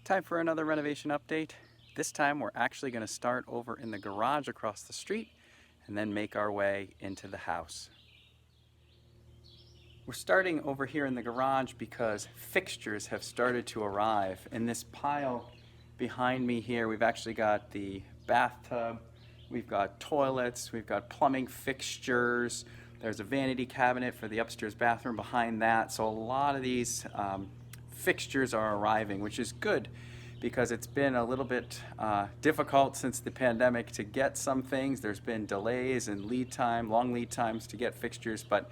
Time for another renovation update. This time we're actually going to start over in the garage across the street and then make our way into the house. We're starting over here in the garage because fixtures have started to arrive. In this pile behind me here, we've actually got the bathtub, we've got toilets, we've got plumbing fixtures, there's a vanity cabinet for the upstairs bathroom behind that. So a lot of these fixtures are arriving, which is good because it's been a little bit difficult since the pandemic to get some things. There's been delays and long lead times to get fixtures, but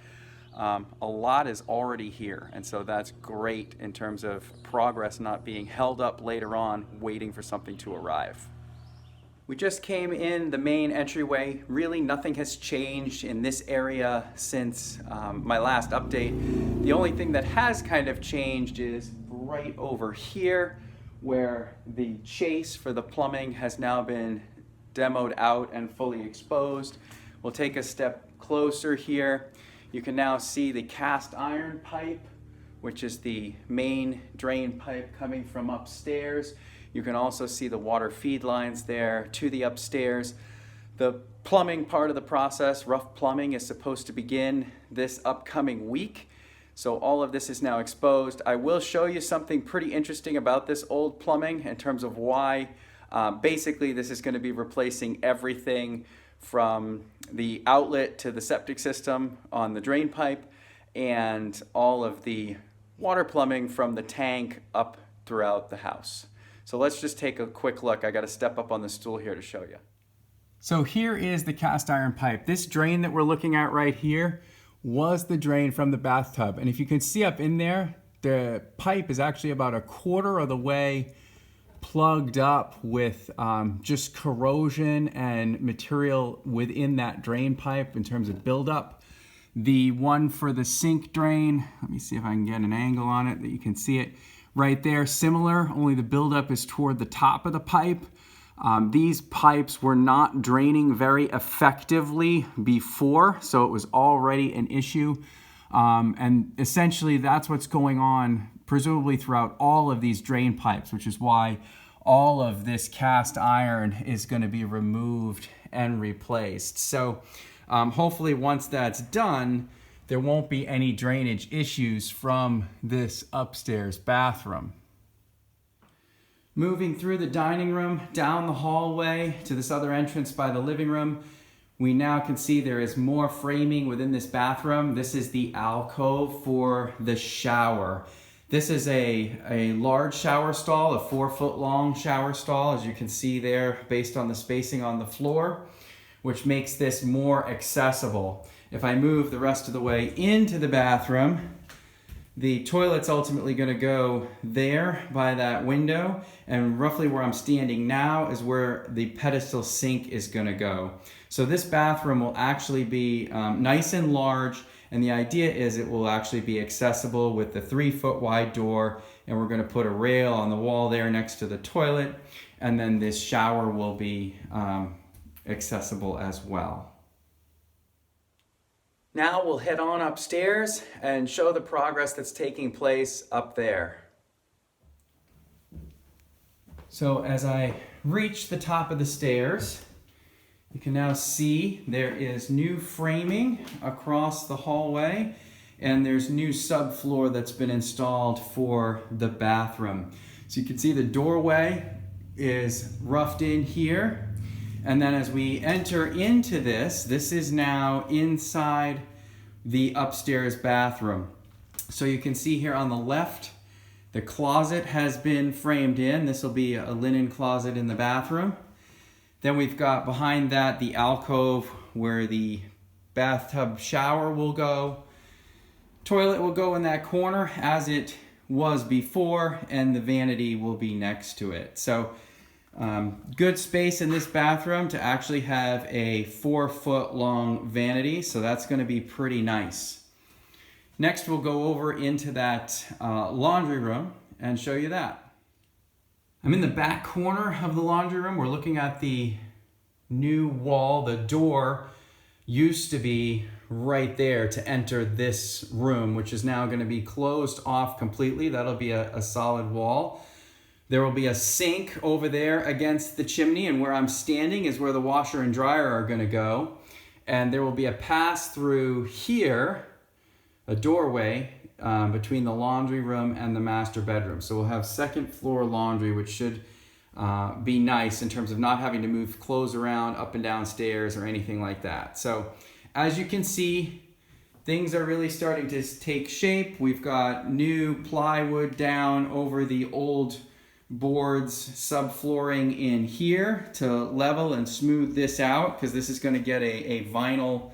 a lot is already here, and so that's great in terms of progress not being held up later on waiting for something to arrive. We just came in the main entryway. Really nothing has changed in this area since my last update. The only thing that has kind of changed is right over here where the chase for the plumbing has now been demoed out and fully exposed. We'll take a step closer here. You can now see the cast iron pipe, which is the main drain pipe coming from upstairs. You can also see the water feed lines there to the upstairs. The plumbing part of the process, rough plumbing, is supposed to begin this upcoming week. So all of this is now exposed. I will show you something pretty interesting about this old plumbing in terms of why basically this is going to be replacing everything from the outlet to the septic system on the drain pipe and all of the water plumbing from the tank up throughout the house. So let's just take a quick look. I got to step up on the stool here to show you. So here is the cast iron pipe. This drain that we're looking at right here was the drain from the bathtub. And if you can see up in there, the pipe is actually about a quarter of the way plugged up with just corrosion and material within that drain pipe in terms of buildup. The one for the sink drain, let me see if I can get an angle on it that you can see it right there, similar, only the buildup is toward the top of the pipe. These pipes were not draining very effectively before, so it was already an issue. And essentially that's what's going on presumably throughout all of these drain pipes, which is why all of this cast iron is going to be removed and replaced. So hopefully once that's done, there won't be any drainage issues from this upstairs bathroom. Moving through the dining room, down the hallway to this other entrance by the living room, we now can see there is more framing within this bathroom. This is the alcove for the shower. This is a large shower stall, a 4-foot long shower stall, as you can see there based on the spacing on the floor, which makes this more accessible. If I move the rest of the way into the bathroom, the toilet's ultimately going to go there by that window, and roughly where I'm standing now is where the pedestal sink is going to go. So this bathroom will actually be nice and large, and the idea is it will actually be accessible with the 3-foot wide door, and we're going to put a rail on the wall there next to the toilet, and then this shower will be accessible as well. Now we'll head on upstairs and show the progress that's taking place up there. So as I reach the top of the stairs, you can now see there is new framing across the hallway, and there's new subfloor that's been installed for the bathroom. So you can see the doorway is roughed in here. And then as we enter into this is now inside the upstairs bathroom. So you can see here on the left, the closet has been framed in. This will be a linen closet in the bathroom. Then we've got behind that the alcove where the bathtub shower will go. Toilet will go in that corner as it was before, and the vanity will be next to it. So good space in this bathroom to actually have a 4-foot long vanity, so that's going to be pretty nice. Next we'll go over into that laundry room and show you that. I'm in the back corner of the laundry room. We're looking at the new wall. The door used to be right there to enter this room, which is now going to be closed off completely. That'll be a solid wall. There will be a sink over there against the chimney, and where I'm standing is where the washer and dryer are going to go. And there will be a pass through here, a doorway between the laundry room and the master bedroom. So we'll have second floor laundry, which should be nice in terms of not having to move clothes around up and down stairs or anything like that. So as you can see, things are really starting to take shape. We've got new plywood down over the old boards, subflooring in here to level and smooth this out, because this is going to get a vinyl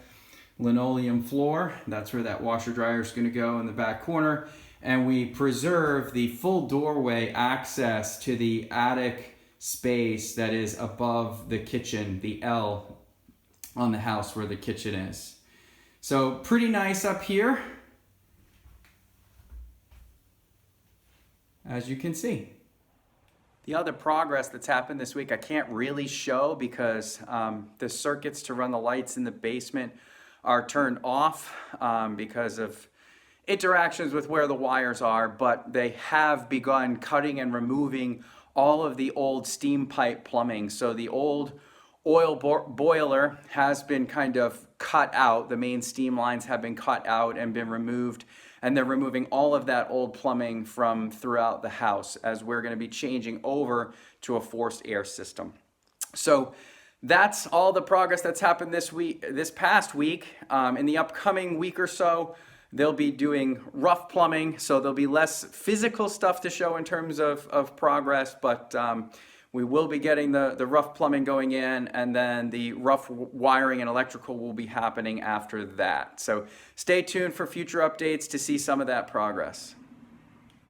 linoleum floor. That's where that washer dryer is going to go in the back corner. And we preserve the full doorway access to the attic space that is above the kitchen, the L on the house where the kitchen is. So pretty nice up here, as you can see. The other progress that's happened this week I can't really show because the circuits to run the lights in the basement are turned off because of interactions with where the wires are, but they have begun cutting and removing all of the old steam pipe plumbing. So the old oil boiler has been kind of cut out. The main steam lines have been cut out and been removed, and they're removing all of that old plumbing from throughout the house as we're going to be changing over to a forced air system. So that's all the progress that's happened this past week. In the upcoming week or so, they'll be doing rough plumbing, so there'll be less physical stuff to show in terms of progress, but we will be getting the rough plumbing going in, and then the rough wiring and electrical will be happening after that. So stay tuned for future updates to see some of that progress.